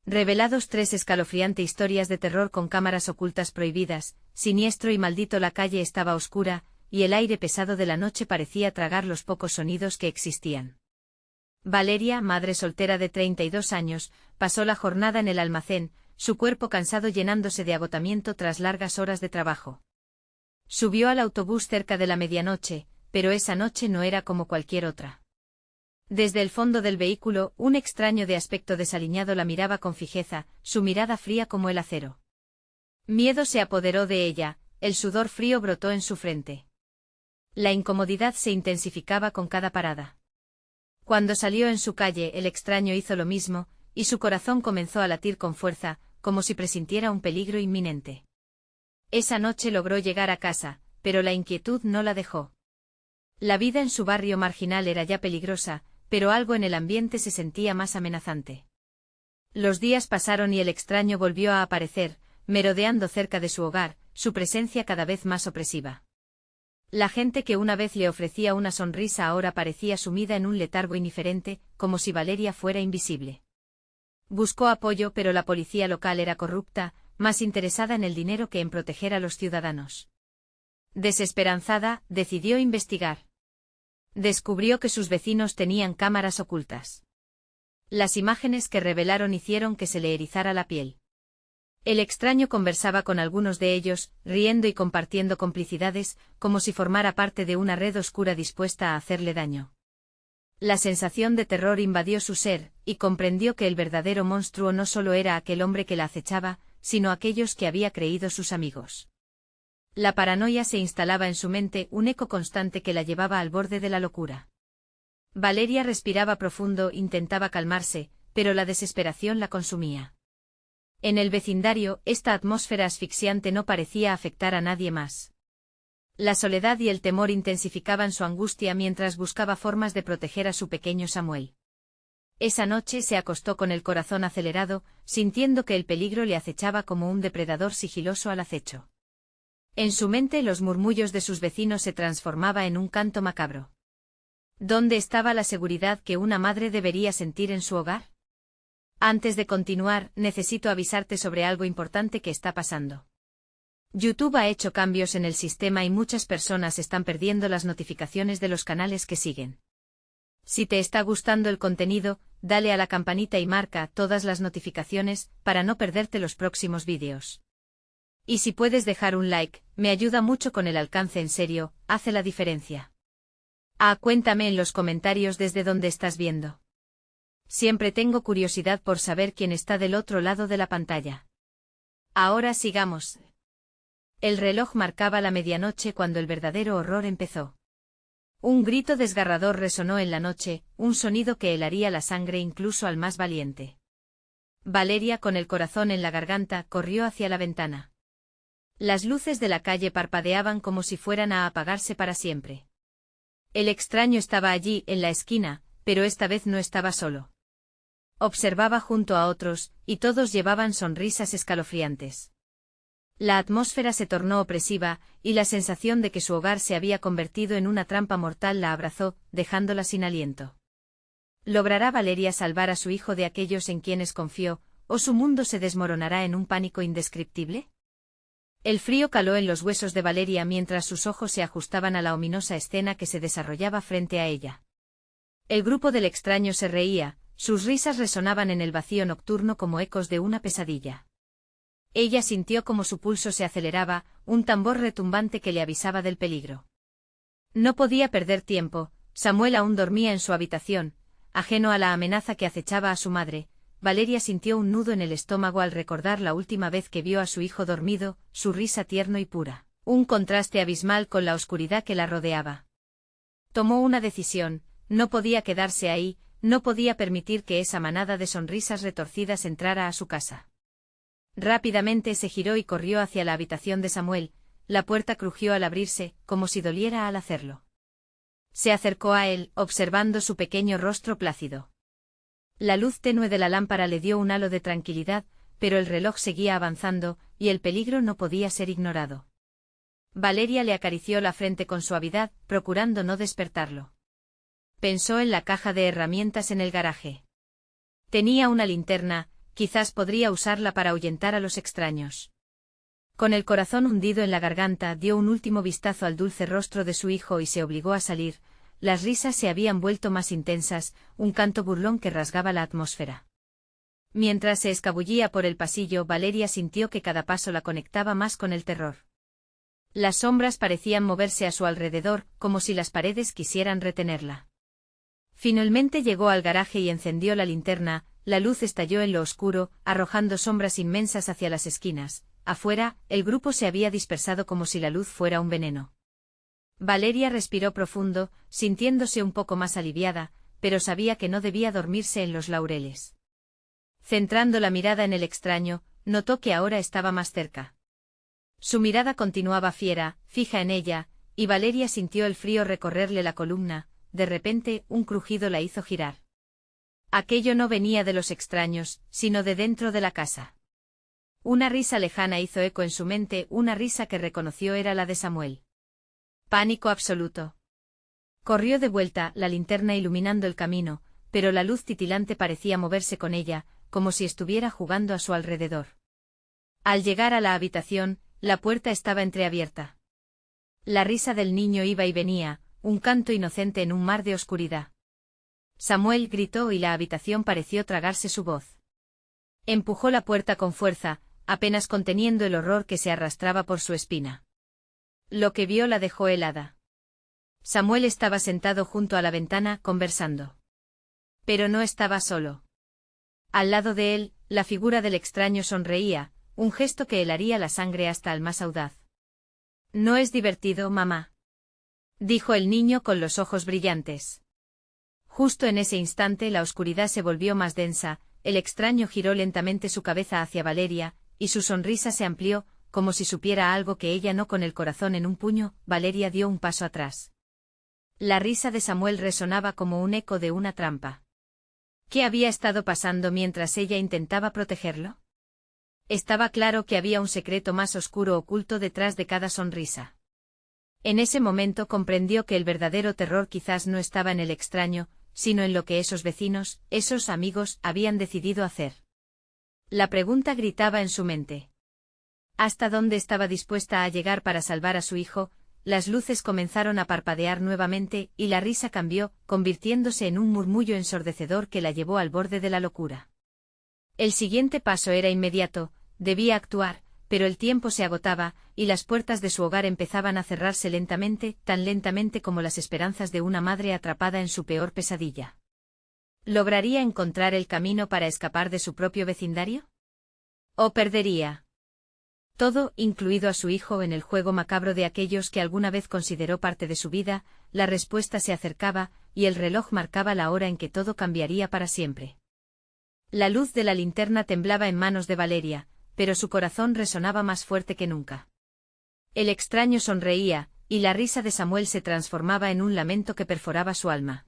Revelados 3 escalofriante historias de terror con cámaras ocultas prohibidas, siniestro y maldito. La calle estaba oscura, y el aire pesado de la noche parecía tragar los pocos sonidos que existían. Valeria, madre soltera de 32 años, pasó la jornada en el almacén, su cuerpo cansado llenándose de agotamiento tras largas horas de trabajo. Subió al autobús cerca de la medianoche, pero esa noche no era como cualquier otra. Desde el fondo del vehículo, un extraño de aspecto desaliñado la miraba con fijeza, su mirada fría como el acero. Miedo se apoderó de ella, el sudor frío brotó en su frente. La incomodidad se intensificaba con cada parada. Cuando salió en su calle, el extraño hizo lo mismo, y su corazón comenzó a latir con fuerza, como si presintiera un peligro inminente. Esa noche logró llegar a casa, pero la inquietud no la dejó. La vida en su barrio marginal era ya peligrosa, pero algo en el ambiente se sentía más amenazante. Los días pasaron y el extraño volvió a aparecer, merodeando cerca de su hogar, su presencia cada vez más opresiva. La gente que una vez le ofrecía una sonrisa ahora parecía sumida en un letargo indiferente, como si Valeria fuera invisible. Buscó apoyo, pero la policía local era corrupta, más interesada en el dinero que en proteger a los ciudadanos. Desesperanzada, decidió investigar. Descubrió que sus vecinos tenían cámaras ocultas. Las imágenes que revelaron hicieron que se le erizara la piel. El extraño conversaba con algunos de ellos, riendo y compartiendo complicidades, como si formara parte de una red oscura dispuesta a hacerle daño. La sensación de terror invadió su ser, y comprendió que el verdadero monstruo no solo era aquel hombre que la acechaba, sino aquellos que había creído sus amigos. La paranoia se instalaba en su mente, un eco constante que la llevaba al borde de la locura. Valeria respiraba profundo, intentaba calmarse, pero la desesperación la consumía. En el vecindario, esta atmósfera asfixiante no parecía afectar a nadie más. La soledad y el temor intensificaban su angustia mientras buscaba formas de proteger a su pequeño Samuel. Esa noche se acostó con el corazón acelerado, sintiendo que el peligro le acechaba como un depredador sigiloso al acecho. En su mente los murmullos de sus vecinos se transformaba en un canto macabro. ¿Dónde estaba la seguridad que una madre debería sentir en su hogar? Antes de continuar, necesito avisarte sobre algo importante que está pasando. YouTube ha hecho cambios en el sistema y muchas personas están perdiendo las notificaciones de los canales que siguen. Si te está gustando el contenido, dale a la campanita y marca todas las notificaciones para no perderte los próximos vídeos. Y si puedes dejar un like, me ayuda mucho con el alcance, en serio, hace la diferencia. Cuéntame en los comentarios desde dónde estás viendo. Siempre tengo curiosidad por saber quién está del otro lado de la pantalla. Ahora sigamos. El reloj marcaba la medianoche cuando el verdadero horror empezó. Un grito desgarrador resonó en la noche, un sonido que helaría la sangre incluso al más valiente. Valeria, con el corazón en la garganta, corrió hacia la ventana. Las luces de la calle parpadeaban como si fueran a apagarse para siempre. El extraño estaba allí, en la esquina, pero esta vez no estaba solo. Observaba junto a otros, y todos llevaban sonrisas escalofriantes. La atmósfera se tornó opresiva, y la sensación de que su hogar se había convertido en una trampa mortal la abrazó, dejándola sin aliento. ¿Logrará Valeria salvar a su hijo de aquellos en quienes confió, o su mundo se desmoronará en un pánico indescriptible? El frío caló en los huesos de Valeria mientras sus ojos se ajustaban a la ominosa escena que se desarrollaba frente a ella. El grupo del extraño se reía, sus risas resonaban en el vacío nocturno como ecos de una pesadilla. Ella sintió como su pulso se aceleraba, un tambor retumbante que le avisaba del peligro. No podía perder tiempo, Samuel aún dormía en su habitación, ajeno a la amenaza que acechaba a su madre. Valeria sintió un nudo en el estómago al recordar la última vez que vio a su hijo dormido, su risa tierno y pura, un contraste abismal con la oscuridad que la rodeaba. Tomó una decisión, no podía quedarse ahí, no podía permitir que esa manada de sonrisas retorcidas entrara a su casa. Rápidamente se giró y corrió hacia la habitación de Samuel, la puerta crujió al abrirse, como si doliera al hacerlo. Se acercó a él, observando su pequeño rostro plácido. La luz tenue de la lámpara le dio un halo de tranquilidad, pero el reloj seguía avanzando, y el peligro no podía ser ignorado. Valeria le acarició la frente con suavidad, procurando no despertarlo. Pensó en la caja de herramientas en el garaje. Tenía una linterna, quizás podría usarla para ahuyentar a los extraños. Con el corazón hundido en la garganta, dio un último vistazo al dulce rostro de su hijo y se obligó a salir. Las risas se habían vuelto más intensas, un canto burlón que rasgaba la atmósfera. Mientras se escabullía por el pasillo, Valeria sintió que cada paso la conectaba más con el terror. Las sombras parecían moverse a su alrededor, como si las paredes quisieran retenerla. Finalmente llegó al garaje y encendió la linterna. La luz estalló en lo oscuro, arrojando sombras inmensas hacia las esquinas. Afuera, el grupo se había dispersado como si la luz fuera un veneno. Valeria respiró profundo, sintiéndose un poco más aliviada, pero sabía que no debía dormirse en los laureles. Centrando la mirada en el extraño, notó que ahora estaba más cerca. Su mirada continuaba fiera, fija en ella, y Valeria sintió el frío recorrerle la columna. De repente, un crujido la hizo girar. Aquello no venía de los extraños, sino de dentro de la casa. Una risa lejana hizo eco en su mente, una risa que reconoció era la de Samuel. Pánico absoluto. Corrió de vuelta, la linterna iluminando el camino, pero la luz titilante parecía moverse con ella, como si estuviera jugando a su alrededor. Al llegar a la habitación, la puerta estaba entreabierta. La risa del niño iba y venía, un canto inocente en un mar de oscuridad. Samuel gritó y la habitación pareció tragarse su voz. Empujó la puerta con fuerza, apenas conteniendo el horror que se arrastraba por su espina. Lo que vio la dejó helada. Samuel estaba sentado junto a la ventana, conversando. Pero no estaba solo. Al lado de él, la figura del extraño sonreía, un gesto que helaría la sangre hasta el más audaz. «No es divertido, mamá», dijo el niño con los ojos brillantes. Justo en ese instante la oscuridad se volvió más densa, el extraño giró lentamente su cabeza hacia Valeria, y su sonrisa se amplió, como si supiera algo que ella no. Con el corazón en un puño, Valeria dio un paso atrás. La risa de Samuel resonaba como un eco de una trampa. ¿Qué había estado pasando mientras ella intentaba protegerlo? Estaba claro que había un secreto más oscuro oculto detrás de cada sonrisa. En ese momento comprendió que el verdadero terror quizás no estaba en el extraño, sino en lo que esos vecinos, esos amigos, habían decidido hacer. La pregunta gritaba en su mente. ¿Hasta dónde estaba dispuesta a llegar para salvar a su hijo? Las luces comenzaron a parpadear nuevamente, y la risa cambió, convirtiéndose en un murmullo ensordecedor que la llevó al borde de la locura. El siguiente paso era inmediato, debía actuar, pero el tiempo se agotaba, y las puertas de su hogar empezaban a cerrarse lentamente, tan lentamente como las esperanzas de una madre atrapada en su peor pesadilla. ¿Lograría encontrar el camino para escapar de su propio vecindario? ¿O perdería todo, incluido a su hijo, en el juego macabro de aquellos que alguna vez consideró parte de su vida? La respuesta se acercaba, y el reloj marcaba la hora en que todo cambiaría para siempre. La luz de la linterna temblaba en manos de Valeria, pero su corazón resonaba más fuerte que nunca. El extraño sonreía, y la risa de Samuel se transformaba en un lamento que perforaba su alma.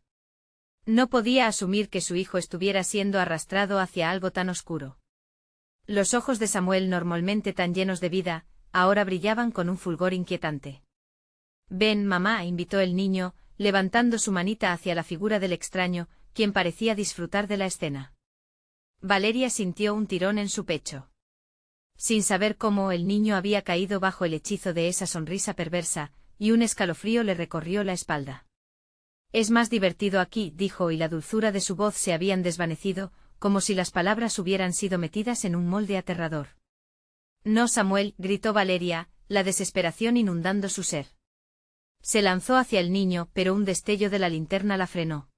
No podía asumir que su hijo estuviera siendo arrastrado hacia algo tan oscuro. Los ojos de Samuel, normalmente tan llenos de vida, ahora brillaban con un fulgor inquietante. «Ven, mamá», invitó el niño, levantando su manita hacia la figura del extraño, quien parecía disfrutar de la escena. Valeria sintió un tirón en su pecho. Sin saber cómo, el niño había caído bajo el hechizo de esa sonrisa perversa, y un escalofrío le recorrió la espalda. «Es más divertido aquí», dijo, y la dulzura de su voz se habían desvanecido, como si las palabras hubieran sido metidas en un molde aterrador. «No, Samuel», gritó Valeria, la desesperación inundando su ser. Se lanzó hacia el niño, pero un destello de la linterna la frenó.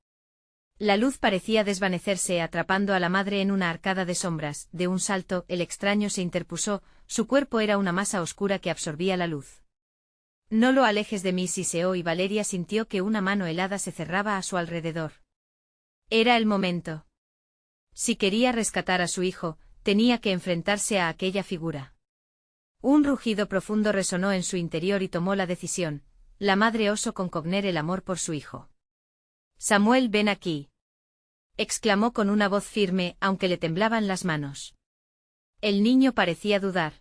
La luz parecía desvanecerse, atrapando a la madre en una arcada de sombras. De un salto, el extraño se interpuso, su cuerpo era una masa oscura que absorbía la luz. «No lo alejes de mí», siseó, y Valeria sintió que una mano helada se cerraba a su alrededor. Era el momento. Si quería rescatar a su hijo, tenía que enfrentarse a aquella figura. Un rugido profundo resonó en su interior y tomó la decisión. La madre osó concogner el amor por su hijo. «Samuel, ven aquí», exclamó con una voz firme, aunque le temblaban las manos. El niño parecía dudar.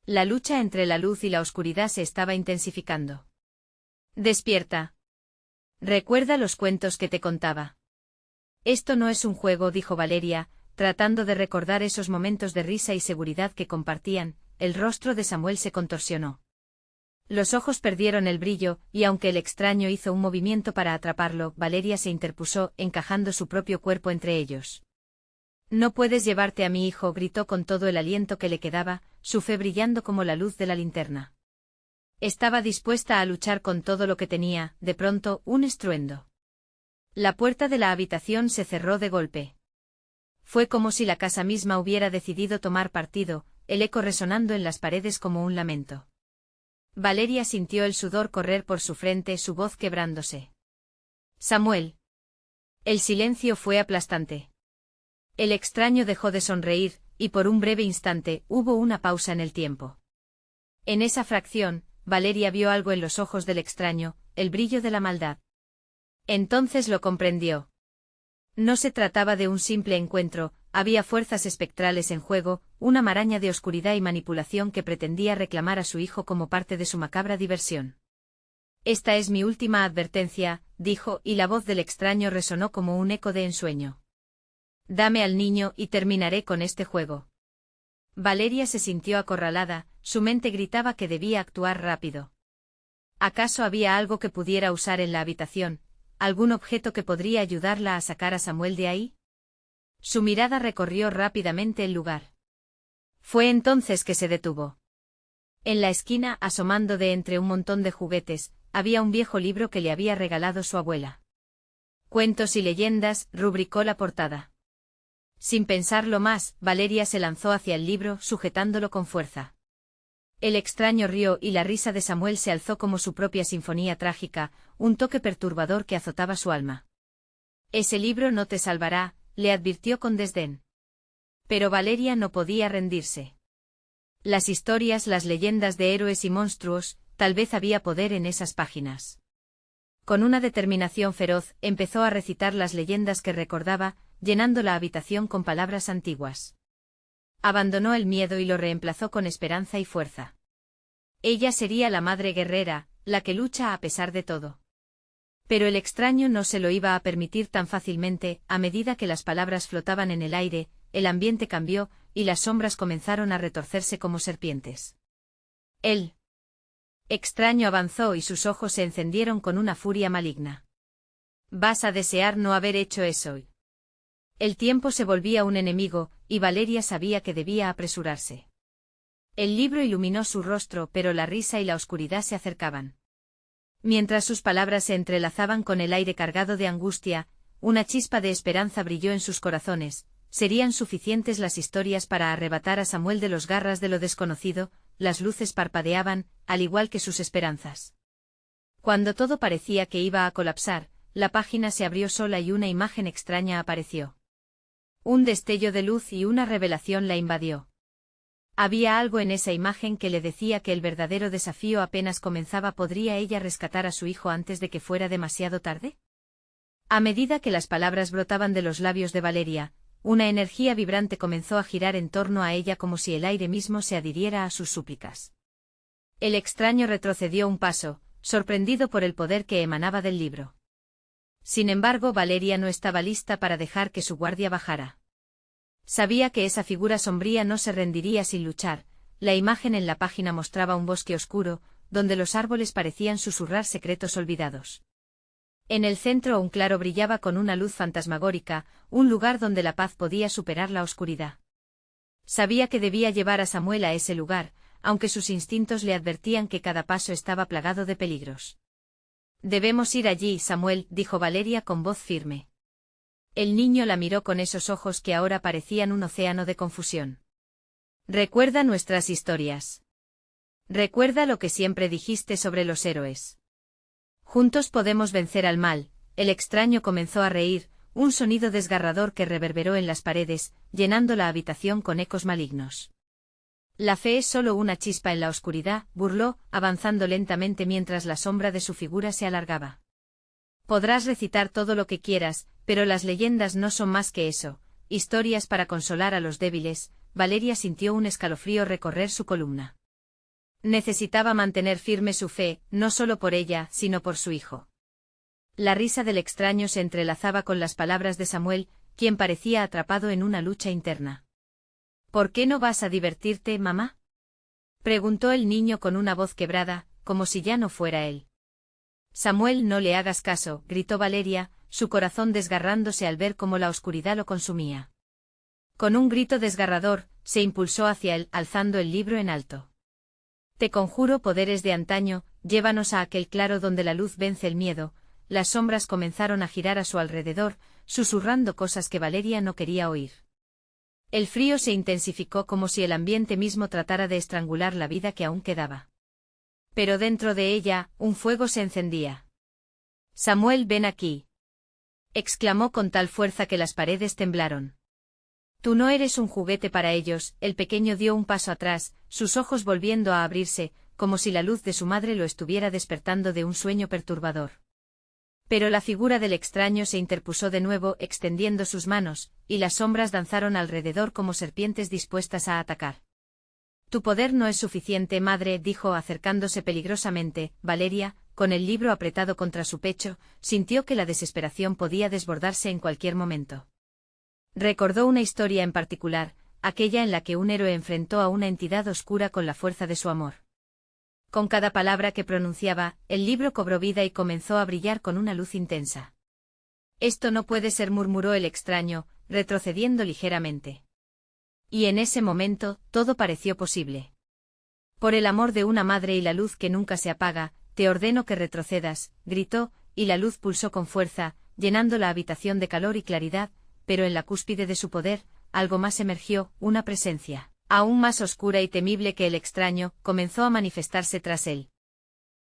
La lucha entre la luz y la oscuridad se estaba intensificando. «Despierta. Recuerda los cuentos que te contaba». «Esto no es un juego», dijo Valeria, tratando de recordar esos momentos de risa y seguridad que compartían. El rostro de Samuel se contorsionó. Los ojos perdieron el brillo, y aunque el extraño hizo un movimiento para atraparlo, Valeria se interpuso, encajando su propio cuerpo entre ellos. «No puedes llevarte a mi hijo», gritó con todo el aliento que le quedaba, su fe brillando como la luz de la linterna. Estaba dispuesta a luchar con todo lo que tenía. De pronto, un estruendo. La puerta de la habitación se cerró de golpe. Fue como si la casa misma hubiera decidido tomar partido, el eco resonando en las paredes como un lamento. Valeria sintió el sudor correr por su frente, su voz quebrándose. «Samuel». El silencio fue aplastante. El extraño dejó de sonreír, y por un breve instante hubo una pausa en el tiempo. En esa fracción, Valeria vio algo en los ojos del extraño, el brillo de la maldad. Entonces lo comprendió. No se trataba de un simple encuentro, había fuerzas espectrales en juego, una maraña de oscuridad y manipulación que pretendía reclamar a su hijo como parte de su macabra diversión. «Esta es mi última advertencia», dijo, y la voz del extraño resonó como un eco de ensueño. «Dame al niño y terminaré con este juego». Valeria se sintió acorralada, su mente gritaba que debía actuar rápido. ¿Acaso había algo que pudiera usar en la habitación? ¿Algún objeto que podría ayudarla a sacar a Samuel de ahí? Su mirada recorrió rápidamente el lugar. Fue entonces que se detuvo. En la esquina, asomando de entre un montón de juguetes, había un viejo libro que le había regalado su abuela. «Cuentos y leyendas», rubricó la portada. Sin pensarlo más, Valeria se lanzó hacia el libro, sujetándolo con fuerza. El extraño rió y la risa de Samuel se alzó como su propia sinfonía trágica, un toque perturbador que azotaba su alma. «Ese libro no te salvará», le advirtió con desdén. Pero Valeria no podía rendirse. Las historias, las leyendas de héroes y monstruos, tal vez había poder en esas páginas. Con una determinación feroz, empezó a recitar las leyendas que recordaba, llenando la habitación con palabras antiguas. Abandonó el miedo y lo reemplazó con esperanza y fuerza. Ella sería la madre guerrera, la que lucha a pesar de todo. Pero el extraño no se lo iba a permitir tan fácilmente. A medida que las palabras flotaban en el aire, el ambiente cambió, y las sombras comenzaron a retorcerse como serpientes. El extraño avanzó y sus ojos se encendieron con una furia maligna. «Vas a desear no haber hecho eso». El tiempo se volvía un enemigo, y Valeria sabía que debía apresurarse. El libro iluminó su rostro, pero la risa y la oscuridad se acercaban. Mientras sus palabras se entrelazaban con el aire cargado de angustia, una chispa de esperanza brilló en sus corazones. Serían suficientes las historias para arrebatar a Samuel de los garras de lo desconocido. Las luces parpadeaban, al igual que sus esperanzas. Cuando todo parecía que iba a colapsar, la página se abrió sola y una imagen extraña apareció. Un destello de luz y una revelación la invadió. Había algo en esa imagen que le decía que el verdadero desafío apenas comenzaba. ¿Podría ella rescatar a su hijo antes de que fuera demasiado tarde? A medida que las palabras brotaban de los labios de Valeria, una energía vibrante comenzó a girar en torno a ella como si el aire mismo se adhiriera a sus súplicas. El extraño retrocedió un paso, sorprendido por el poder que emanaba del libro. Sin embargo, Valeria no estaba lista para dejar que su guardia bajara. Sabía que esa figura sombría no se rendiría sin luchar. La imagen en la página mostraba un bosque oscuro, donde los árboles parecían susurrar secretos olvidados. En el centro un claro brillaba con una luz fantasmagórica, un lugar donde la paz podía superar la oscuridad. Sabía que debía llevar a Samuel a ese lugar, aunque sus instintos le advertían que cada paso estaba plagado de peligros. «Debemos ir allí, Samuel», dijo Valeria con voz firme. El niño la miró con esos ojos que ahora parecían un océano de confusión. «Recuerda nuestras historias. Recuerda lo que siempre dijiste sobre los héroes. Juntos podemos vencer al mal». El extraño comenzó a reír, un sonido desgarrador que reverberó en las paredes, llenando la habitación con ecos malignos. «La fe es solo una chispa en la oscuridad», burló, avanzando lentamente mientras la sombra de su figura se alargaba. «Podrás recitar todo lo que quieras, pero las leyendas no son más que eso, historias para consolar a los débiles». Valeria sintió un escalofrío recorrer su columna. Necesitaba mantener firme su fe, no solo por ella, sino por su hijo. La risa del extraño se entrelazaba con las palabras de Samuel, quien parecía atrapado en una lucha interna. ¿Por qué no vas a divertirte, mamá? Preguntó el niño con una voz quebrada, como si ya no fuera él. Samuel, no le hagas caso, gritó Valeria, su corazón desgarrándose al ver cómo la oscuridad lo consumía. Con un grito desgarrador, se impulsó hacia él, alzando el libro en alto. Te conjuro poderes de antaño, llévanos a aquel claro donde la luz vence el miedo. Las sombras comenzaron a girar a su alrededor, susurrando cosas que Valeria no quería oír. El frío se intensificó como si el ambiente mismo tratara de estrangular la vida que aún quedaba. Pero dentro de ella, un fuego se encendía. Samuel, ven aquí. Exclamó con tal fuerza que las paredes temblaron. Tú no eres un juguete para ellos. El pequeño dio un paso atrás, sus ojos volviendo a abrirse, como si la luz de su madre lo estuviera despertando de un sueño perturbador. Pero la figura del extraño se interpuso de nuevo, extendiendo sus manos, y las sombras danzaron alrededor como serpientes dispuestas a atacar. Tu poder no es suficiente, madre, dijo acercándose peligrosamente. Valeria, con el libro apretado contra su pecho, sintió que la desesperación podía desbordarse en cualquier momento. Recordó una historia en particular, aquella en la que un héroe enfrentó a una entidad oscura con la fuerza de su amor. Con cada palabra que pronunciaba, el libro cobró vida y comenzó a brillar con una luz intensa. Esto no puede ser, murmuró el extraño, retrocediendo ligeramente. Y en ese momento, todo pareció posible. Por el amor de una madre y la luz que nunca se apaga, te ordeno que retrocedas, gritó, y la luz pulsó con fuerza, llenando la habitación de calor y claridad, pero en la cúspide de su poder, algo más emergió, una presencia, aún más oscura y temible que el extraño, comenzó a manifestarse tras él.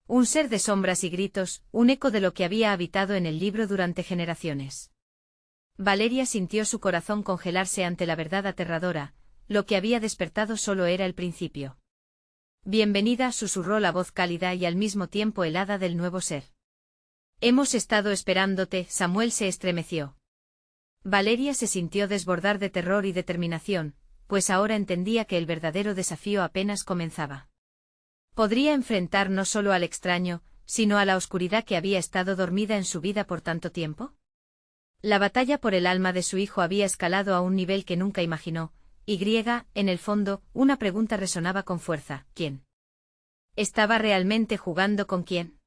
Un ser de sombras y gritos, un eco de lo que había habitado en el libro durante generaciones. Valeria sintió su corazón congelarse ante la verdad aterradora, lo que había despertado solo era el principio. Bienvenida, susurró la voz cálida y al mismo tiempo helada del nuevo ser. Hemos estado esperándote. Samuel se estremeció. Valeria se sintió desbordar de terror y determinación, pues ahora entendía que el verdadero desafío apenas comenzaba. Podría enfrentar no solo al extraño, sino a la oscuridad que había estado dormida en su vida por tanto tiempo. La batalla por el alma de su hijo había escalado a un nivel que nunca imaginó, y, en el fondo, una pregunta resonaba con fuerza: ¿quién? ¿Estaba realmente jugando con quién?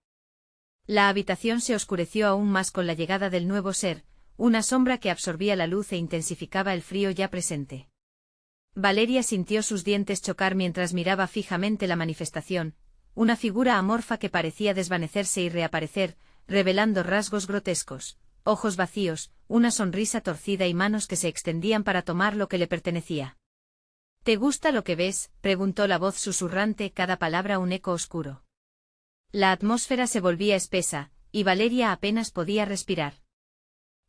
La habitación se oscureció aún más con la llegada del nuevo ser, una sombra que absorbía la luz e intensificaba el frío ya presente. Valeria sintió sus dientes chocar mientras miraba fijamente la manifestación, una figura amorfa que parecía desvanecerse y reaparecer, revelando rasgos grotescos, ojos vacíos, una sonrisa torcida y manos que se extendían para tomar lo que le pertenecía. ¿Te gusta lo que ves?, preguntó la voz susurrante, cada palabra un eco oscuro. La atmósfera se volvía espesa, y Valeria apenas podía respirar.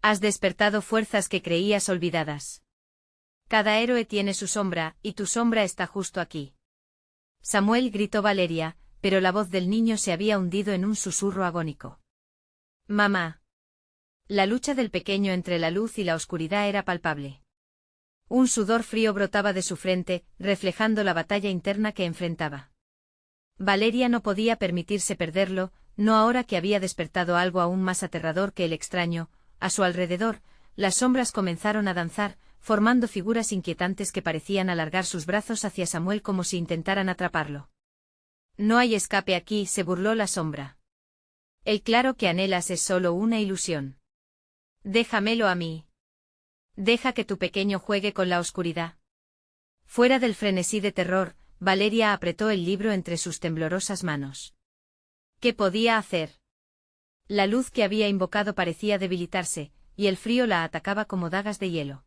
Has despertado fuerzas que creías olvidadas. Cada héroe tiene su sombra, y tu sombra está justo aquí. Samuel, gritó Valeria, pero la voz del niño se había hundido en un susurro agónico. Mamá. La lucha del pequeño entre la luz y la oscuridad era palpable. Un sudor frío brotaba de su frente, reflejando la batalla interna que enfrentaba. Valeria no podía permitirse perderlo, no ahora que había despertado algo aún más aterrador que el extraño. A su alrededor, las sombras comenzaron a danzar, formando figuras inquietantes que parecían alargar sus brazos hacia Samuel como si intentaran atraparlo. No hay escape aquí, se burló la sombra. El claro que anhelas es solo una ilusión. Déjamelo a mí. Deja que tu pequeño juegue con la oscuridad. Fuera del frenesí de terror, Valeria apretó el libro entre sus temblorosas manos. ¿Qué podía hacer? La luz que había invocado parecía debilitarse, y el frío la atacaba como dagas de hielo.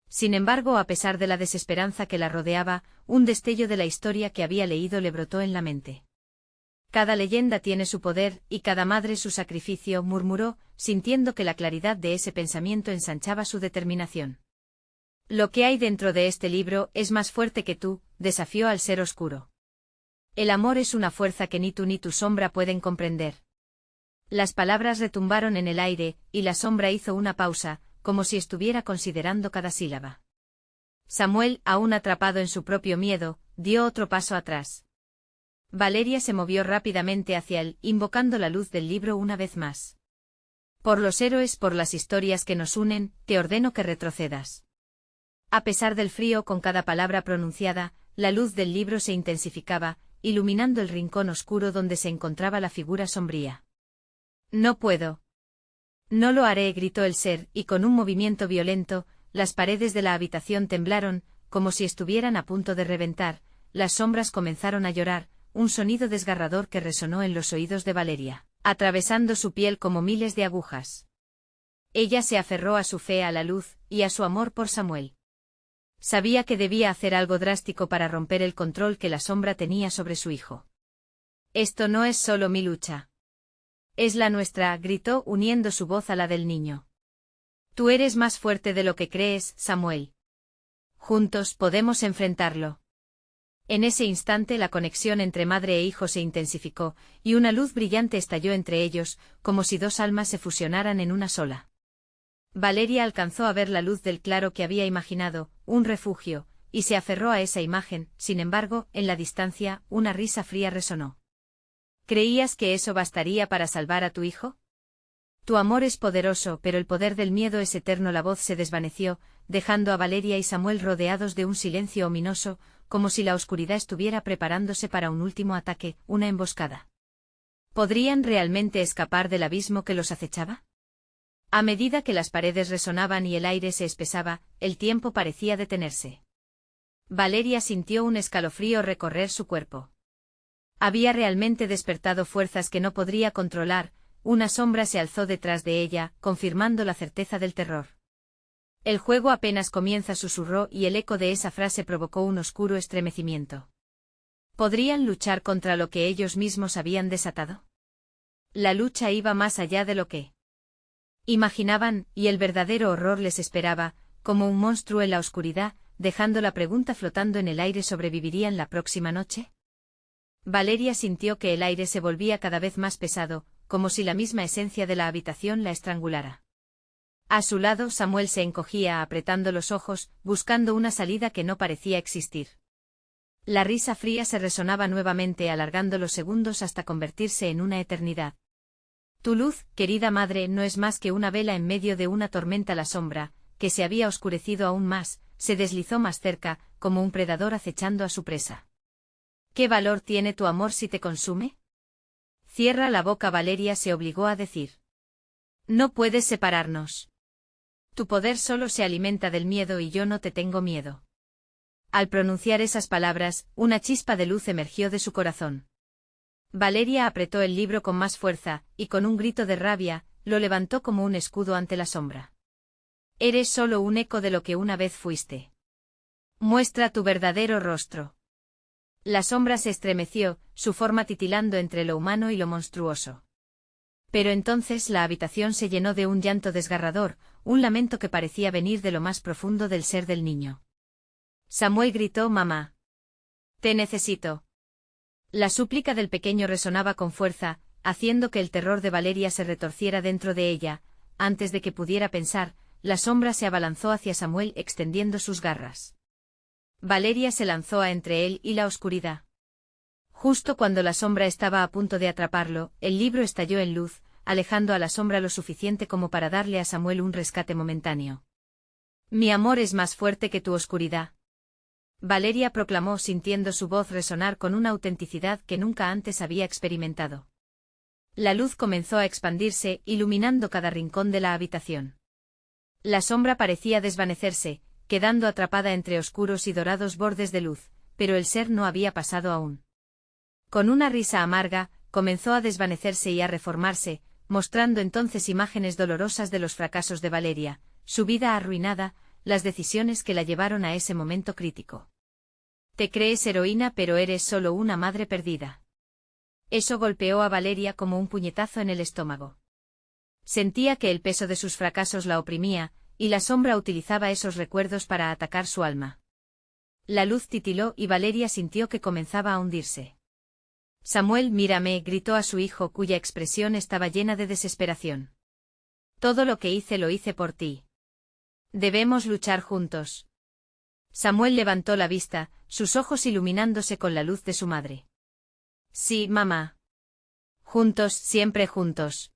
Sin embargo, a pesar de la desesperanza que la rodeaba, un destello de la historia que había leído le brotó en la mente. Cada leyenda tiene su poder, y cada madre su sacrificio, murmuró, sintiendo que la claridad de ese pensamiento ensanchaba su determinación. Lo que hay dentro de este libro es más fuerte que tú, desafió al ser oscuro. El amor es una fuerza que ni tú ni tu sombra pueden comprender. Las palabras retumbaron en el aire, y la sombra hizo una pausa, como si estuviera considerando cada sílaba. Samuel, aún atrapado en su propio miedo, dio otro paso atrás. Valeria se movió rápidamente hacia él, invocando la luz del libro una vez más. Por los héroes, por las historias que nos unen, te ordeno que retrocedas. A pesar del frío, con cada palabra pronunciada, la luz del libro se intensificaba, iluminando el rincón oscuro donde se encontraba la figura sombría. No puedo. No lo haré, gritó el ser, y con un movimiento violento, las paredes de la habitación temblaron, como si estuvieran a punto de reventar, las sombras comenzaron a llorar, un sonido desgarrador que resonó en los oídos de Valeria, atravesando su piel como miles de agujas. Ella se aferró a su fe, a la luz, y a su amor por Samuel. Sabía que debía hacer algo drástico para romper el control que la sombra tenía sobre su hijo. Esto no es solo mi lucha. Es la nuestra, gritó, uniendo su voz a la del niño. Tú eres más fuerte de lo que crees, Samuel. Juntos podemos enfrentarlo. En ese instante la conexión entre madre e hijo se intensificó, y una luz brillante estalló entre ellos, como si dos almas se fusionaran en una sola. Valeria alcanzó a ver la luz del claro que había imaginado, un refugio, y se aferró a esa imagen. Sin embargo, en la distancia, una risa fría resonó. ¿Creías que eso bastaría para salvar a tu hijo? Tu amor es poderoso, pero el poder del miedo es eterno. La voz se desvaneció, dejando a Valeria y Samuel rodeados de un silencio ominoso, como si la oscuridad estuviera preparándose para un último ataque, una emboscada. ¿Podrían realmente escapar del abismo que los acechaba? A medida que las paredes resonaban y el aire se espesaba, el tiempo parecía detenerse. Valeria sintió un escalofrío recorrer su cuerpo. Había realmente despertado fuerzas que no podría controlar. Una sombra se alzó detrás de ella, confirmando la certeza del terror. El juego apenas comienza, susurró, y el eco de esa frase provocó un oscuro estremecimiento. ¿Podrían luchar contra lo que ellos mismos habían desatado? La lucha iba más allá de lo que imaginaban, y el verdadero horror les esperaba, como un monstruo en la oscuridad, dejando la pregunta flotando en el aire: ¿sobrevivirían la próxima noche? Valeria sintió que el aire se volvía cada vez más pesado, como si la misma esencia de la habitación la estrangulara. A su lado Samuel se encogía, apretando los ojos, buscando una salida que no parecía existir. La risa fría se resonaba nuevamente, alargando los segundos hasta convertirse en una eternidad. Tu luz, querida madre, no es más que una vela en medio de una tormenta. La sombra, que se había oscurecido aún más, se deslizó más cerca, como un predador acechando a su presa. ¿Qué valor tiene tu amor si te consume? Cierra la boca, Valeria se obligó a decir. No puedes separarnos. Tu poder solo se alimenta del miedo y yo no te tengo miedo. Al pronunciar esas palabras, una chispa de luz emergió de su corazón. Valeria apretó el libro con más fuerza, y con un grito de rabia, lo levantó como un escudo ante la sombra. Eres solo un eco de lo que una vez fuiste. Muestra tu verdadero rostro. La sombra se estremeció, su forma titilando entre lo humano y lo monstruoso. Pero entonces la habitación se llenó de un llanto desgarrador, un lamento que parecía venir de lo más profundo del ser del niño. Samuel gritó: «Mamá. Te necesito». La súplica del pequeño resonaba con fuerza, haciendo que el terror de Valeria se retorciera dentro de ella. Antes de que pudiera pensar, la sombra se abalanzó hacia Samuel extendiendo sus garras. Valeria se lanzó a entre él y la oscuridad. Justo cuando la sombra estaba a punto de atraparlo, el libro estalló en luz, alejando a la sombra lo suficiente como para darle a Samuel un rescate momentáneo. Mi amor es más fuerte que tu oscuridad. Valeria proclamó, sintiendo su voz resonar con una autenticidad que nunca antes había experimentado. La luz comenzó a expandirse, iluminando cada rincón de la habitación. La sombra parecía desvanecerse, quedando atrapada entre oscuros y dorados bordes de luz, pero el ser no había pasado aún. Con una risa amarga, comenzó a desvanecerse y a reformarse, mostrando entonces imágenes dolorosas de los fracasos de Valeria, su vida arruinada, las decisiones que la llevaron a ese momento crítico. Te crees heroína, pero eres solo una madre perdida. Eso golpeó a Valeria como un puñetazo en el estómago. Sentía que el peso de sus fracasos la oprimía, y la sombra utilizaba esos recuerdos para atacar su alma. La luz titiló y Valeria sintió que comenzaba a hundirse. Samuel, mírame, gritó a su hijo, cuya expresión estaba llena de desesperación. Todo lo que hice lo hice por ti. Debemos luchar juntos. Samuel levantó la vista, sus ojos iluminándose con la luz de su madre. Sí, mamá. Juntos, siempre juntos.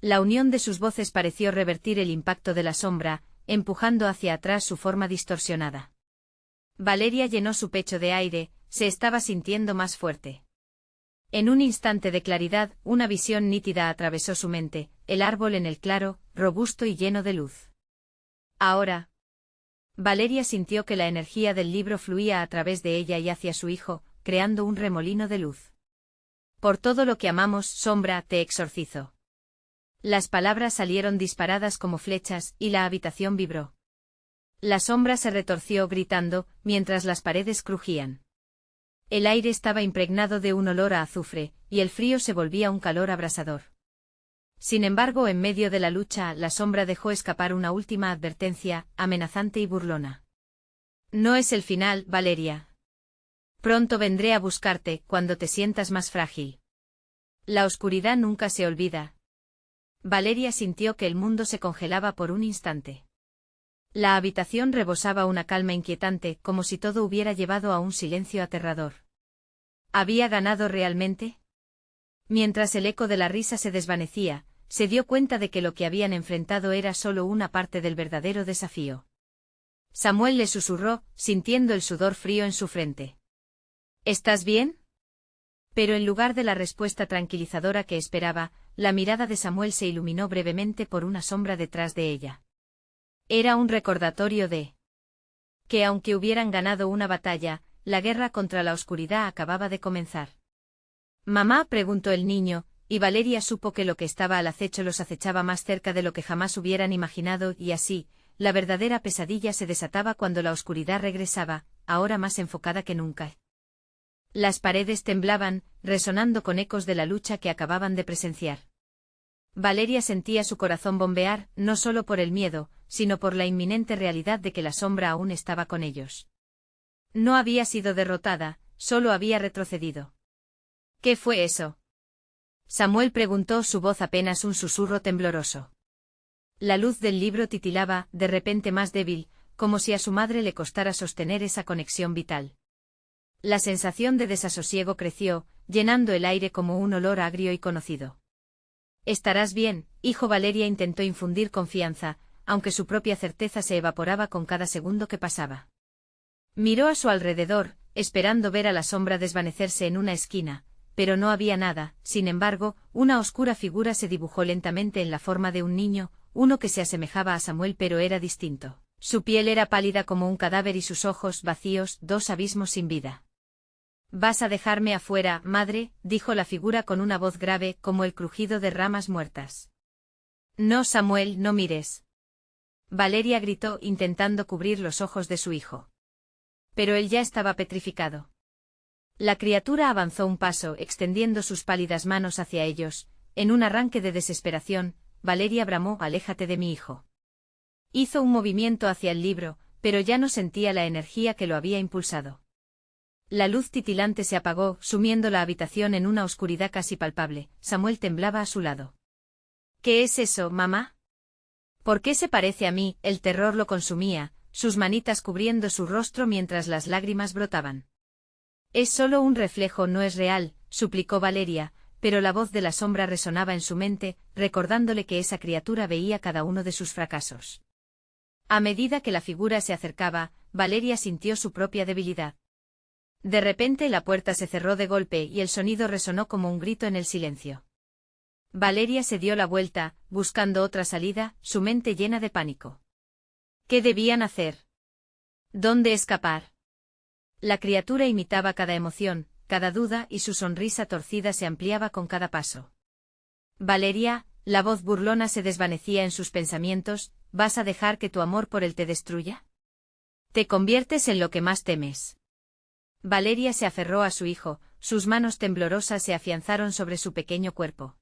La unión de sus voces pareció revertir el impacto de la sombra, empujando hacia atrás su forma distorsionada. Valeria llenó su pecho de aire, se estaba sintiendo más fuerte. En un instante de claridad, una visión nítida atravesó su mente, el árbol en el claro, robusto y lleno de luz. Ahora. Valeria sintió que la energía del libro fluía a través de ella y hacia su hijo, creando un remolino de luz. Por todo lo que amamos, sombra, te exorcizo. Las palabras salieron disparadas como flechas, y la habitación vibró. La sombra se retorció gritando, mientras las paredes crujían. El aire estaba impregnado de un olor a azufre, y el frío se volvía un calor abrasador. Sin embargo, en medio de la lucha, la sombra dejó escapar una última advertencia, amenazante y burlona. No es el final, Valeria. Pronto vendré a buscarte, cuando te sientas más frágil. La oscuridad nunca se olvida. Valeria sintió que el mundo se congelaba por un instante. La habitación rebosaba una calma inquietante, como si todo hubiera llevado a un silencio aterrador. ¿Había ganado realmente? Mientras el eco de la risa se desvanecía, se dio cuenta de que lo que habían enfrentado era solo una parte del verdadero desafío. Samuel le susurró, sintiendo el sudor frío en su frente. ¿Estás bien? Pero en lugar de la respuesta tranquilizadora que esperaba, la mirada de Samuel se iluminó brevemente por una sombra detrás de ella. Era un recordatorio de que aunque hubieran ganado una batalla, la guerra contra la oscuridad acababa de comenzar. «¿Mamá?», preguntó el niño, y Valeria supo que lo que estaba al acecho los acechaba más cerca de lo que jamás hubieran imaginado y así, la verdadera pesadilla se desataba cuando la oscuridad regresaba, ahora más enfocada que nunca. Las paredes temblaban, resonando con ecos de la lucha que acababan de presenciar. Valeria sentía su corazón bombear, no solo por el miedo, sino por la inminente realidad de que la sombra aún estaba con ellos. No había sido derrotada, solo había retrocedido. ¿Qué fue eso?, Samuel preguntó, su voz apenas un susurro tembloroso. La luz del libro titilaba, de repente más débil, como si a su madre le costara sostener esa conexión vital. La sensación de desasosiego creció, llenando el aire como un olor agrio y conocido. «Estarás bien, hijo». Valeria intentó infundir confianza, aunque su propia certeza se evaporaba con cada segundo que pasaba. Miró a su alrededor, esperando ver a la sombra desvanecerse en una esquina, pero no había nada. Sin embargo, una oscura figura se dibujó lentamente en la forma de un niño, uno que se asemejaba a Samuel pero era distinto. Su piel era pálida como un cadáver y sus ojos vacíos, dos abismos sin vida. «¿Vas a dejarme afuera, madre?», dijo la figura con una voz grave como el crujido de ramas muertas. «No, Samuel, no mires». Valeria gritó, intentando cubrir los ojos de su hijo. Pero él ya estaba petrificado. La criatura avanzó un paso, extendiendo sus pálidas manos hacia ellos. En un arranque de desesperación, Valeria bramó: «Aléjate de mi hijo». Hizo un movimiento hacia el libro, pero ya no sentía la energía que lo había impulsado. La luz titilante se apagó, sumiendo la habitación en una oscuridad casi palpable. Samuel temblaba a su lado. «¿Qué es eso, mamá? ¿Por qué se parece a mí?». El terror lo consumía, sus manitas cubriendo su rostro mientras las lágrimas brotaban. «Es solo un reflejo, no es real», suplicó Valeria, pero la voz de la sombra resonaba en su mente, recordándole que esa criatura veía cada uno de sus fracasos. A medida que la figura se acercaba, Valeria sintió su propia debilidad. De repente la puerta se cerró de golpe y el sonido resonó como un grito en el silencio. Valeria se dio la vuelta, buscando otra salida, su mente llena de pánico. ¿Qué debían hacer? ¿Dónde escapar? La criatura imitaba cada emoción, cada duda y su sonrisa torcida se ampliaba con cada paso. «Valeria», la voz burlona se desvanecía en sus pensamientos, «¿vas a dejar que tu amor por él te destruya? Te conviertes en lo que más temes». Valeria se aferró a su hijo, sus manos temblorosas se afianzaron sobre su pequeño cuerpo.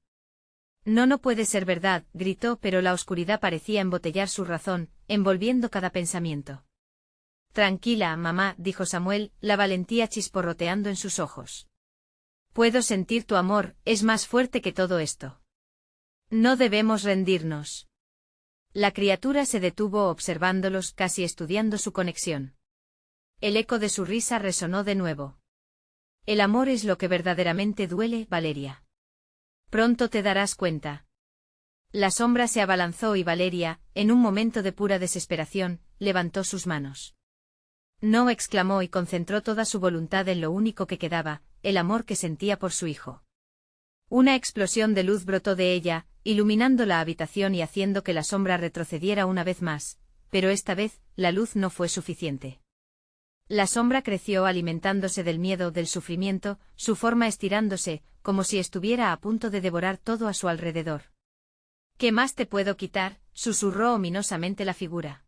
«No, no puede ser verdad», gritó, pero la oscuridad parecía embotellar su razón, envolviendo cada pensamiento. «Tranquila, mamá», dijo Samuel, la valentía chisporroteando en sus ojos. «Puedo sentir tu amor, es más fuerte que todo esto. No debemos rendirnos». La criatura se detuvo observándolos, casi estudiando su conexión. El eco de su risa resonó de nuevo. «El amor es lo que verdaderamente duele, Valeria. Pronto te darás cuenta». La sombra se abalanzó y Valeria, en un momento de pura desesperación, levantó sus manos. No, exclamó y concentró toda su voluntad en lo único que quedaba, el amor que sentía por su hijo. Una explosión de luz brotó de ella, iluminando la habitación y haciendo que la sombra retrocediera una vez más, pero esta vez, la luz no fue suficiente. La sombra creció alimentándose del miedo, del sufrimiento, su forma estirándose, como si estuviera a punto de devorar todo a su alrededor. ¿Qué más te puedo quitar?, susurró ominosamente la figura.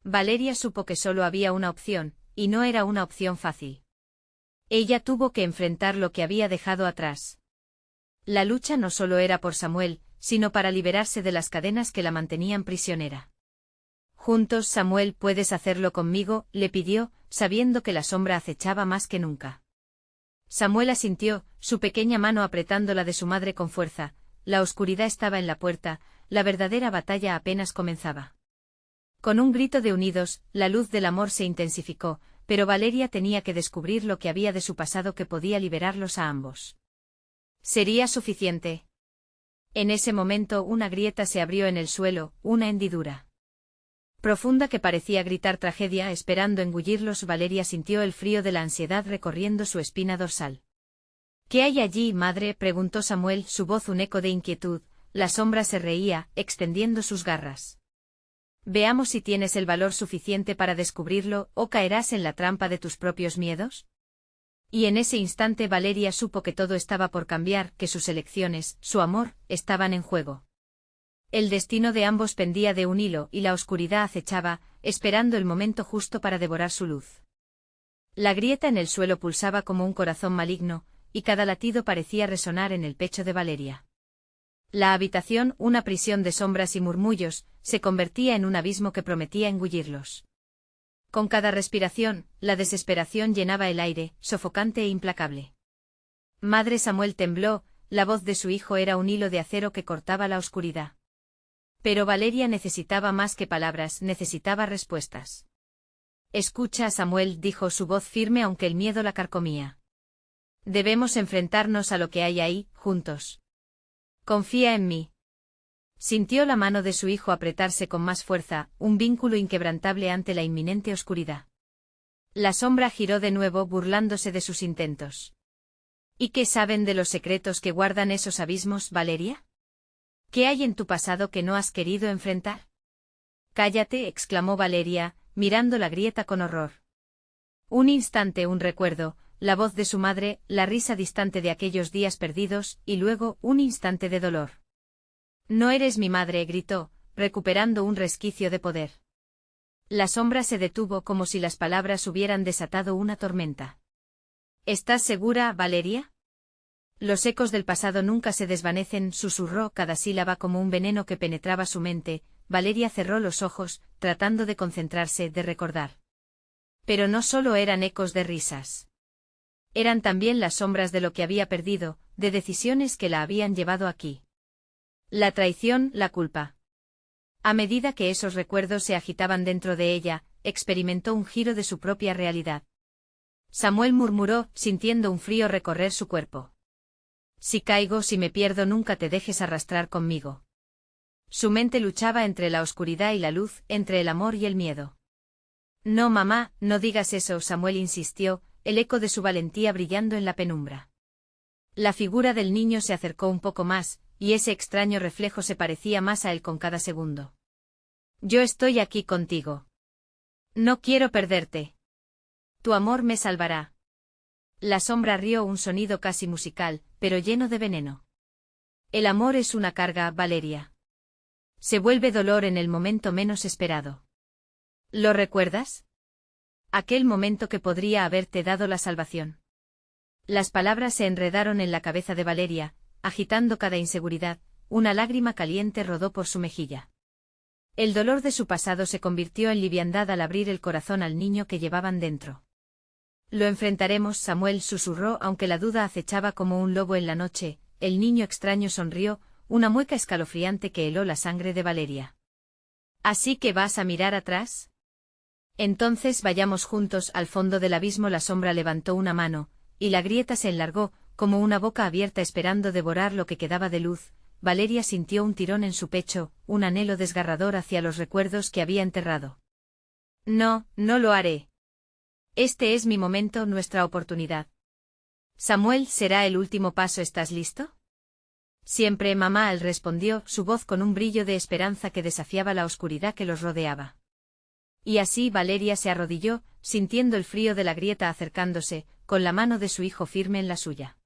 Valeria supo que solo había una opción, y no era una opción fácil. Ella tuvo que enfrentar lo que había dejado atrás. La lucha no solo era por Samuel, sino para liberarse de las cadenas que la mantenían prisionera. Juntos, Samuel, ¿puedes hacerlo conmigo?, le pidió, sabiendo que la sombra acechaba más que nunca. Samuel asintió, su pequeña mano apretando la de su madre con fuerza. La oscuridad estaba en la puerta, la verdadera batalla apenas comenzaba. Con un grito de unidos, la luz del amor se intensificó, pero Valeria tenía que descubrir lo que había de su pasado que podía liberarlos a ambos. ¿Sería suficiente? En ese momento una grieta se abrió en el suelo, una hendidura profunda que parecía gritar tragedia esperando engullirlos. Valeria sintió el frío de la ansiedad recorriendo su espina dorsal. ¿Qué hay allí, madre?, preguntó Samuel, su voz un eco de inquietud. La sombra se reía, extendiendo sus garras. Veamos si tienes el valor suficiente para descubrirlo, o caerás en la trampa de tus propios miedos. Y en ese instante Valeria supo que todo estaba por cambiar, que sus elecciones, su amor, estaban en juego. El destino de ambos pendía de un hilo y la oscuridad acechaba, esperando el momento justo para devorar su luz. La grieta en el suelo pulsaba como un corazón maligno, y cada latido parecía resonar en el pecho de Valeria. La habitación, una prisión de sombras y murmullos, se convertía en un abismo que prometía engullirlos. Con cada respiración, la desesperación llenaba el aire, sofocante e implacable. Madre, Samuel tembló, la voz de su hijo era un hilo de acero que cortaba la oscuridad. Pero Valeria necesitaba más que palabras, necesitaba respuestas. Escucha, Samuel, dijo su voz firme aunque el miedo la carcomía. Debemos enfrentarnos a lo que hay ahí, juntos. Confía en mí. Sintió la mano de su hijo apretarse con más fuerza, un vínculo inquebrantable ante la inminente oscuridad. La sombra giró de nuevo burlándose de sus intentos. ¿Y qué saben de los secretos que guardan esos abismos, Valeria? ¿Qué hay en tu pasado que no has querido enfrentar? Cállate, exclamó Valeria, mirando la grieta con horror. Un instante un recuerdo, la voz de su madre, la risa distante de aquellos días perdidos, y luego un instante de dolor. No eres mi madre, gritó, recuperando un resquicio de poder. La sombra se detuvo como si las palabras hubieran desatado una tormenta. ¿Estás segura, Valeria? Los ecos del pasado nunca se desvanecen, susurró cada sílaba como un veneno que penetraba su mente. Valeria cerró los ojos, tratando de concentrarse, de recordar. Pero no solo eran ecos de risas. Eran también las sombras de lo que había perdido, de decisiones que la habían llevado aquí. La traición, la culpa. A medida que esos recuerdos se agitaban dentro de ella, experimentó un giro de su propia realidad. Samuel murmuró, sintiendo un frío recorrer su cuerpo. Si caigo, si me pierdo, nunca te dejes arrastrar conmigo. Su mente luchaba entre la oscuridad y la luz, entre el amor y el miedo. No, mamá, no digas eso, Samuel insistió, el eco de su valentía brillando en la penumbra. La figura del niño se acercó un poco más, y ese extraño reflejo se parecía más a él con cada segundo. Yo estoy aquí contigo. No quiero perderte. Tu amor me salvará. La sombra rió un sonido casi musical, pero lleno de veneno. El amor es una carga, Valeria. Se vuelve dolor en el momento menos esperado. ¿Lo recuerdas? Aquel momento que podría haberte dado la salvación. Las palabras se enredaron en la cabeza de Valeria, agitando cada inseguridad, una lágrima caliente rodó por su mejilla. El dolor de su pasado se convirtió en liviandad al abrir el corazón al niño que llevaban dentro. Lo enfrentaremos, Samuel susurró, aunque la duda acechaba como un lobo en la noche. El niño extraño sonrió, una mueca escalofriante que heló la sangre de Valeria. ¿Así que vas a mirar atrás? Entonces vayamos juntos al fondo del abismo. La sombra levantó una mano, y la grieta se enlargó, como una boca abierta esperando devorar lo que quedaba de luz. Valeria sintió un tirón en su pecho, un anhelo desgarrador hacia los recuerdos que había enterrado. No, no lo haré. Este es mi momento, nuestra oportunidad. Samuel, será el último paso, ¿estás listo? Siempre, mamá, él respondió, su voz con un brillo de esperanza que desafiaba la oscuridad que los rodeaba. Y así Valeria se arrodilló, sintiendo el frío de la grieta acercándose, con la mano de su hijo firme en la suya.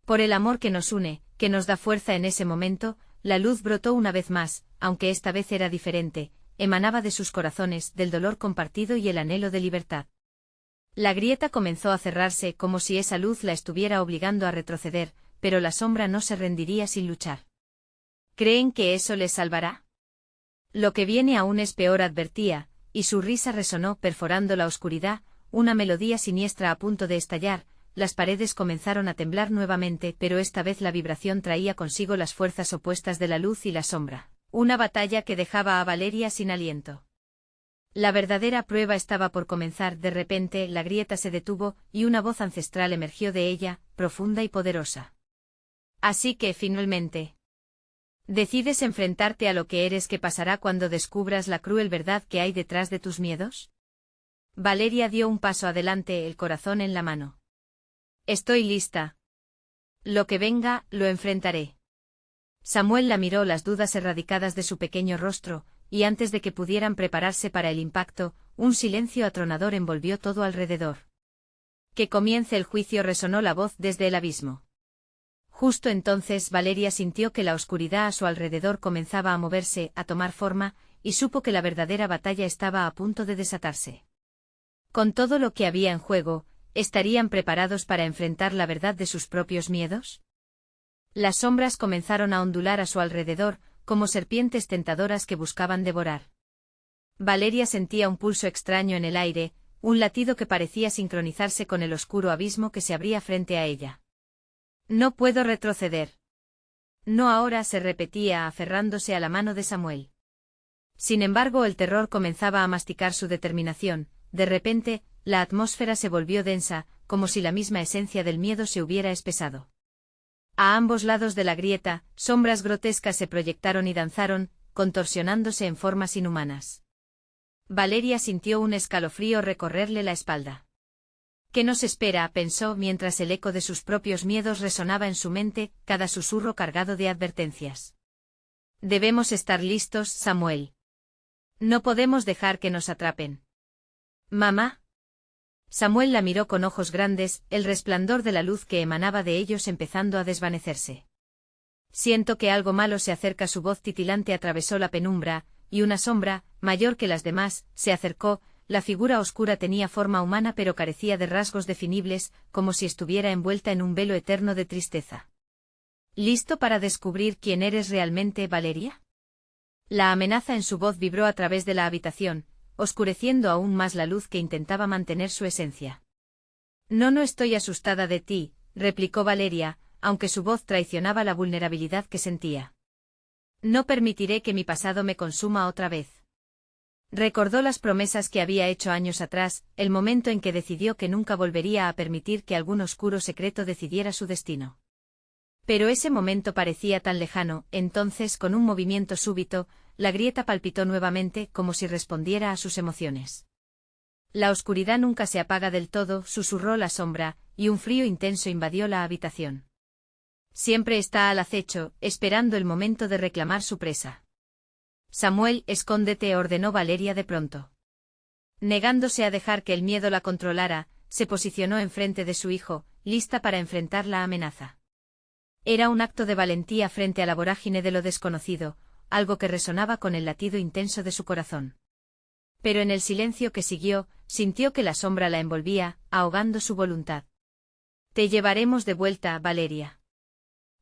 Por el amor que nos une, que nos da fuerza en ese momento, la luz brotó una vez más, aunque esta vez era diferente, emanaba de sus corazones, del dolor compartido y el anhelo de libertad. La grieta comenzó a cerrarse como si esa luz la estuviera obligando a retroceder, pero la sombra no se rendiría sin luchar. ¿Creen que eso les salvará? Lo que viene aún es peor, advertía, y su risa resonó perforando la oscuridad, una melodía siniestra a punto de estallar. Las paredes comenzaron a temblar nuevamente, pero esta vez la vibración traía consigo las fuerzas opuestas de la luz y la sombra, una batalla que dejaba a Valeria sin aliento. La verdadera prueba estaba por comenzar. De repente la grieta se detuvo, y una voz ancestral emergió de ella, profunda y poderosa. Así que, finalmente, ¿decides enfrentarte a lo que eres? ¿Qué pasará cuando descubras la cruel verdad que hay detrás de tus miedos? Valeria dio un paso adelante, el corazón en la mano. Estoy lista. Lo que venga, lo enfrentaré. Samuel la miró, las dudas erradicadas de su pequeño rostro, y antes de que pudieran prepararse para el impacto, un silencio atronador envolvió todo alrededor. Que comience el juicio, resonó la voz desde el abismo. Justo entonces Valeria sintió que la oscuridad a su alrededor comenzaba a moverse, a tomar forma, y supo que la verdadera batalla estaba a punto de desatarse. Con todo lo que había en juego, ¿estarían preparados para enfrentar la verdad de sus propios miedos? Las sombras comenzaron a ondular a su alrededor, como serpientes tentadoras que buscaban devorar. Valeria sentía un pulso extraño en el aire, un latido que parecía sincronizarse con el oscuro abismo que se abría frente a ella. No puedo retroceder. No ahora, se repetía aferrándose a la mano de Samuel. Sin embargo, el terror comenzaba a masticar su determinación. De repente, la atmósfera se volvió densa, como si la misma esencia del miedo se hubiera espesado. A ambos lados de la grieta, sombras grotescas se proyectaron y danzaron, contorsionándose en formas inhumanas. Valeria sintió un escalofrío recorrerle la espalda. ¿Qué nos espera?, pensó mientras el eco de sus propios miedos resonaba en su mente, cada susurro cargado de advertencias. Debemos estar listos, Samuel. No podemos dejar que nos atrapen. ¿Mamá? Samuel la miró con ojos grandes, el resplandor de la luz que emanaba de ellos empezando a desvanecerse. Siento que algo malo se acerca. Su voz titilante atravesó la penumbra, y una sombra, mayor que las demás, se acercó. La figura oscura tenía forma humana pero carecía de rasgos definibles, como si estuviera envuelta en un velo eterno de tristeza. ¿Listo para descubrir quién eres realmente, Valeria? La amenaza en su voz vibró a través de la habitación, oscureciendo aún más la luz que intentaba mantener su esencia. No estoy asustada de ti, replicó Valeria, aunque su voz traicionaba la vulnerabilidad que sentía. No permitiré que mi pasado me consuma otra vez. Recordó las promesas que había hecho años atrás, el momento en que decidió que nunca volvería a permitir que algún oscuro secreto decidiera su destino. Pero ese momento parecía tan lejano. Entonces, con un movimiento súbito, la grieta palpitó nuevamente, como si respondiera a sus emociones. La oscuridad nunca se apaga del todo, susurró la sombra, y un frío intenso invadió la habitación. Siempre está al acecho, esperando el momento de reclamar su presa. Samuel, escóndete, ordenó Valeria de pronto. Negándose a dejar que el miedo la controlara, se posicionó enfrente de su hijo, lista para enfrentar la amenaza. Era un acto de valentía frente a la vorágine de lo desconocido, algo que resonaba con el latido intenso de su corazón. Pero en el silencio que siguió, sintió que la sombra la envolvía, ahogando su voluntad. Te llevaremos de vuelta, Valeria.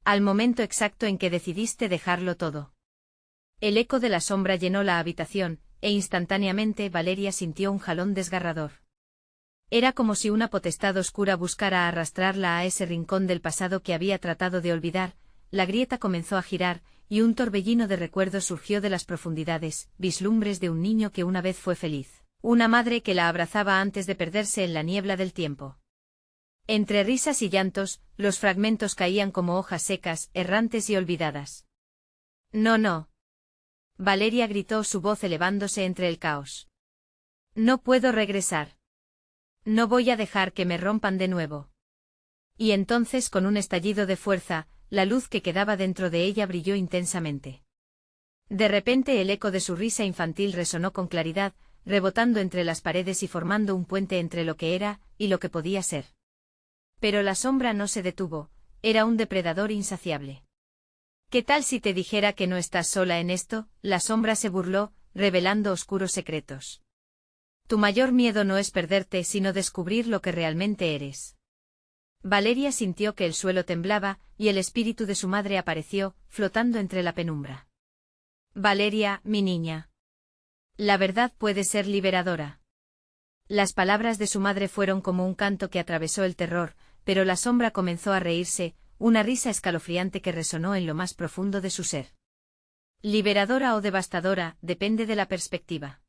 Al momento exacto en que decidiste dejarlo todo. El eco de la sombra llenó la habitación, e instantáneamente Valeria sintió un jalón desgarrador. Era como si una potestad oscura buscara arrastrarla a ese rincón del pasado que había tratado de olvidar. La grieta comenzó a girar, y un torbellino de recuerdos surgió de las profundidades, vislumbres de un niño que una vez fue feliz, una madre que la abrazaba antes de perderse en la niebla del tiempo. Entre risas y llantos, los fragmentos caían como hojas secas, errantes y olvidadas. No, no. Valeria gritó, su voz elevándose entre el caos. No puedo regresar. No voy a dejar que me rompan de nuevo. Y entonces, con un estallido de fuerza, la luz que quedaba dentro de ella brilló intensamente. De repente el eco de su risa infantil resonó con claridad, rebotando entre las paredes y formando un puente entre lo que era y lo que podía ser. Pero la sombra no se detuvo, era un depredador insaciable. ¿Qué tal si te dijera que no estás sola en esto? La sombra se burló, revelando oscuros secretos. Tu mayor miedo no es perderte, sino descubrir lo que realmente eres. Valeria sintió que el suelo temblaba, y el espíritu de su madre apareció, flotando entre la penumbra. Valeria, mi niña. La verdad puede ser liberadora. Las palabras de su madre fueron como un canto que atravesó el terror, pero la sombra comenzó a reírse, una risa escalofriante que resonó en lo más profundo de su ser. Liberadora o devastadora, depende de la perspectiva.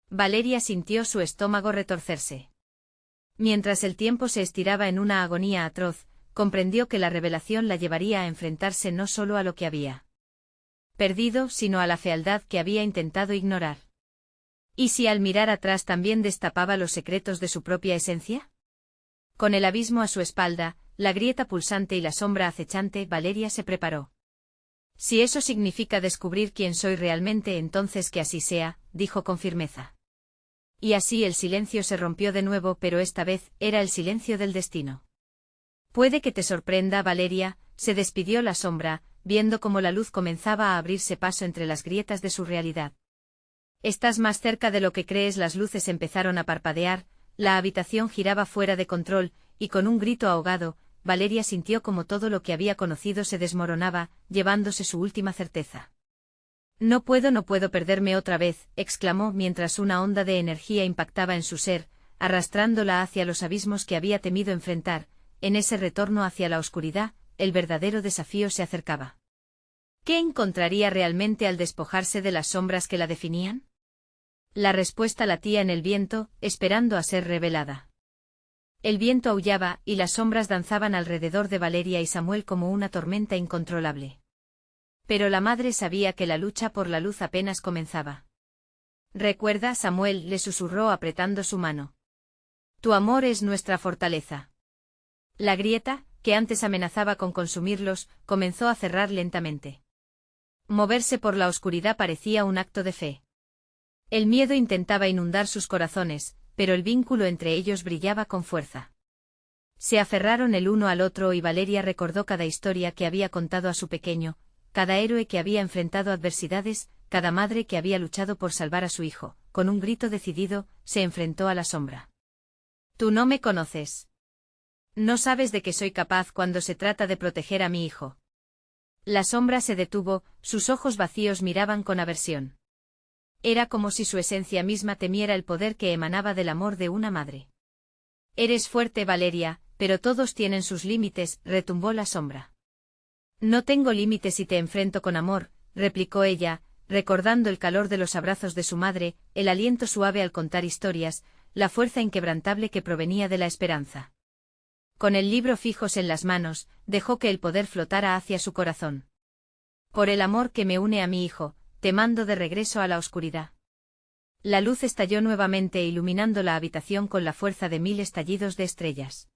Valeria sintió su estómago retorcerse. Mientras el tiempo se estiraba en una agonía atroz, comprendió que la revelación la llevaría a enfrentarse no solo a lo que había perdido, sino a la fealdad que había intentado ignorar. ¿Y si al mirar atrás también destapaba los secretos de su propia esencia? Con el abismo a su espalda, la grieta pulsante y la sombra acechante, Valeria se preparó. Si eso significa descubrir quién soy realmente, entonces que así sea, dijo con firmeza. Y así el silencio se rompió de nuevo, pero esta vez era el silencio del destino. Puede que te sorprenda, Valeria, se despidió la sombra, viendo cómo la luz comenzaba a abrirse paso entre las grietas de su realidad. Estás más cerca de lo que crees. Las luces empezaron a parpadear, la habitación giraba fuera de control, y con un grito ahogado, Valeria sintió como todo lo que había conocido se desmoronaba, llevándose su última certeza. No puedo perderme otra vez, exclamó mientras una onda de energía impactaba en su ser, arrastrándola hacia los abismos que había temido enfrentar. En ese retorno hacia la oscuridad, el verdadero desafío se acercaba. ¿Qué encontraría realmente al despojarse de las sombras que la definían? La respuesta latía en el viento, esperando a ser revelada. El viento aullaba, y las sombras danzaban alrededor de Valeria y Samuel como una tormenta incontrolable. Pero la madre sabía que la lucha por la luz apenas comenzaba. Recuerda, Samuel, le susurró apretando su mano. Tu amor es nuestra fortaleza. La grieta, que antes amenazaba con consumirlos, comenzó a cerrar lentamente. Moverse por la oscuridad parecía un acto de fe. El miedo intentaba inundar sus corazones, pero el vínculo entre ellos brillaba con fuerza. Se aferraron el uno al otro y Valeria recordó cada historia que había contado a su pequeño, cada héroe que había enfrentado adversidades, cada madre que había luchado por salvar a su hijo. Con un grito decidido, se enfrentó a la sombra. Tú no me conoces. No sabes de qué soy capaz cuando se trata de proteger a mi hijo. La sombra se detuvo, sus ojos vacíos miraban con aversión. Era como si su esencia misma temiera el poder que emanaba del amor de una madre. Eres fuerte, Valeria, pero todos tienen sus límites, retumbó la sombra. No tengo límites y te enfrento con amor, replicó ella, recordando el calor de los abrazos de su madre, el aliento suave al contar historias, la fuerza inquebrantable que provenía de la esperanza. Con el libro fijos en las manos, dejó que el poder flotara hacia su corazón. Por el amor que me une a mi hijo, te mando de regreso a la oscuridad. La luz estalló nuevamente iluminando la habitación con la fuerza de 1000 estallidos de estrellas.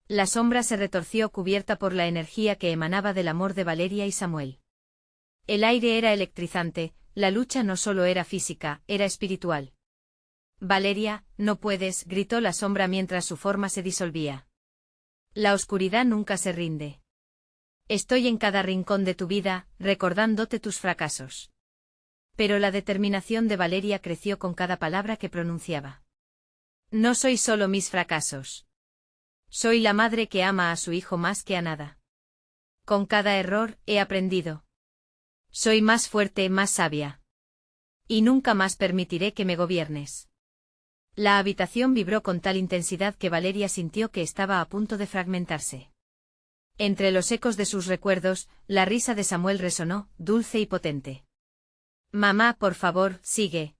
La sombra se retorció cubierta por la energía que emanaba del amor de Valeria y Samuel. El aire era electrizante, la lucha no solo era física, era espiritual. Valeria, no puedes, gritó la sombra mientras su forma se disolvía. La oscuridad nunca se rinde. Estoy en cada rincón de tu vida, recordándote tus fracasos. Pero la determinación de Valeria creció con cada palabra que pronunciaba. No soy solo mis fracasos. Soy la madre que ama a su hijo más que a nada. Con cada error, he aprendido. Soy más fuerte, más sabia. Y nunca más permitiré que me gobiernes. La habitación vibró con tal intensidad que Valeria sintió que estaba a punto de fragmentarse. Entre los ecos de sus recuerdos, la risa de Samuel resonó, dulce y potente. Mamá, por favor, sigue.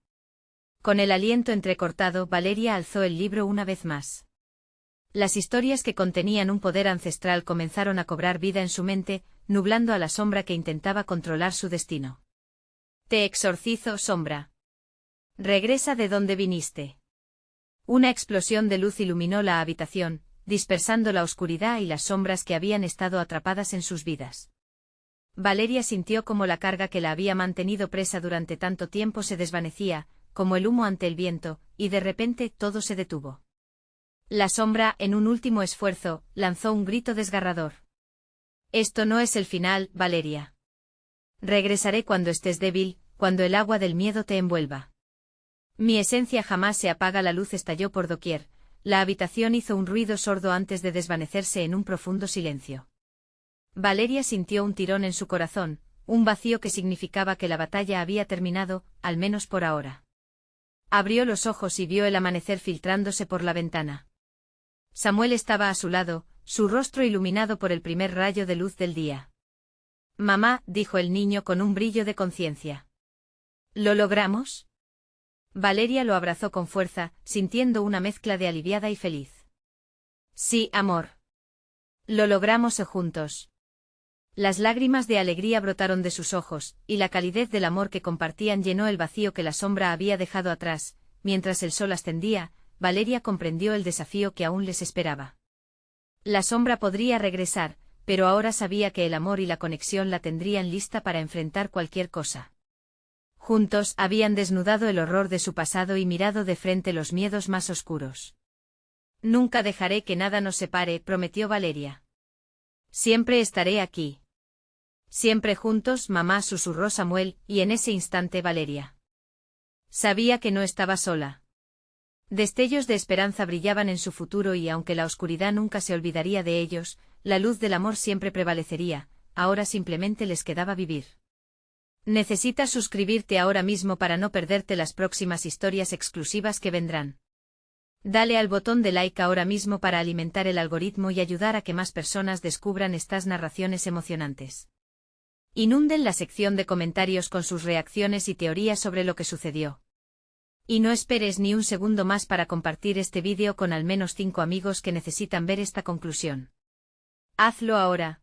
Con el aliento entrecortado, Valeria alzó el libro una vez más. Las historias que contenían un poder ancestral comenzaron a cobrar vida en su mente, nublando a la sombra que intentaba controlar su destino. Te exorcizo, sombra. Regresa de donde viniste. Una explosión de luz iluminó la habitación, dispersando la oscuridad y las sombras que habían estado atrapadas en sus vidas. Valeria sintió como la carga que la había mantenido presa durante tanto tiempo se desvanecía, como el humo ante el viento, y de repente todo se detuvo. La sombra, en un último esfuerzo, lanzó un grito desgarrador. Esto no es el final, Valeria. Regresaré cuando estés débil, cuando el agua del miedo te envuelva. Mi esencia jamás se apaga. La luz estalló por doquier, la habitación hizo un ruido sordo antes de desvanecerse en un profundo silencio. Valeria sintió un tirón en su corazón, un vacío que significaba que la batalla había terminado, al menos por ahora. Abrió los ojos y vio el amanecer filtrándose por la ventana. Samuel estaba a su lado, su rostro iluminado por el primer rayo de luz del día. Mamá, dijo el niño con un brillo de conciencia. ¿Lo logramos? Valeria lo abrazó con fuerza, sintiendo una mezcla de aliviada y feliz. Sí, amor. Lo logramos juntos. Las lágrimas de alegría brotaron de sus ojos, y la calidez del amor que compartían llenó el vacío que la sombra había dejado atrás. Mientras el sol ascendía, Valeria comprendió el desafío que aún les esperaba. La sombra podría regresar, pero ahora sabía que el amor y la conexión la tendrían lista para enfrentar cualquier cosa. Juntos habían desnudado el horror de su pasado y mirado de frente los miedos más oscuros. Nunca dejaré que nada nos separe, prometió Valeria. Siempre estaré aquí. Siempre juntos, mamá, susurró Samuel, y en ese instante Valeria sabía que no estaba sola. Destellos de esperanza brillaban en su futuro y aunque la oscuridad nunca se olvidaría de ellos, la luz del amor siempre prevalecería, ahora simplemente les quedaba vivir. Necesitas suscribirte ahora mismo para no perderte las próximas historias exclusivas que vendrán. Dale al botón de like ahora mismo para alimentar el algoritmo y ayudar a que más personas descubran estas narraciones emocionantes. Inunden la sección de comentarios con sus reacciones y teorías sobre lo que sucedió. Y no esperes ni un segundo más para compartir este vídeo con al menos 5 amigos que necesitan ver esta conclusión. Hazlo ahora.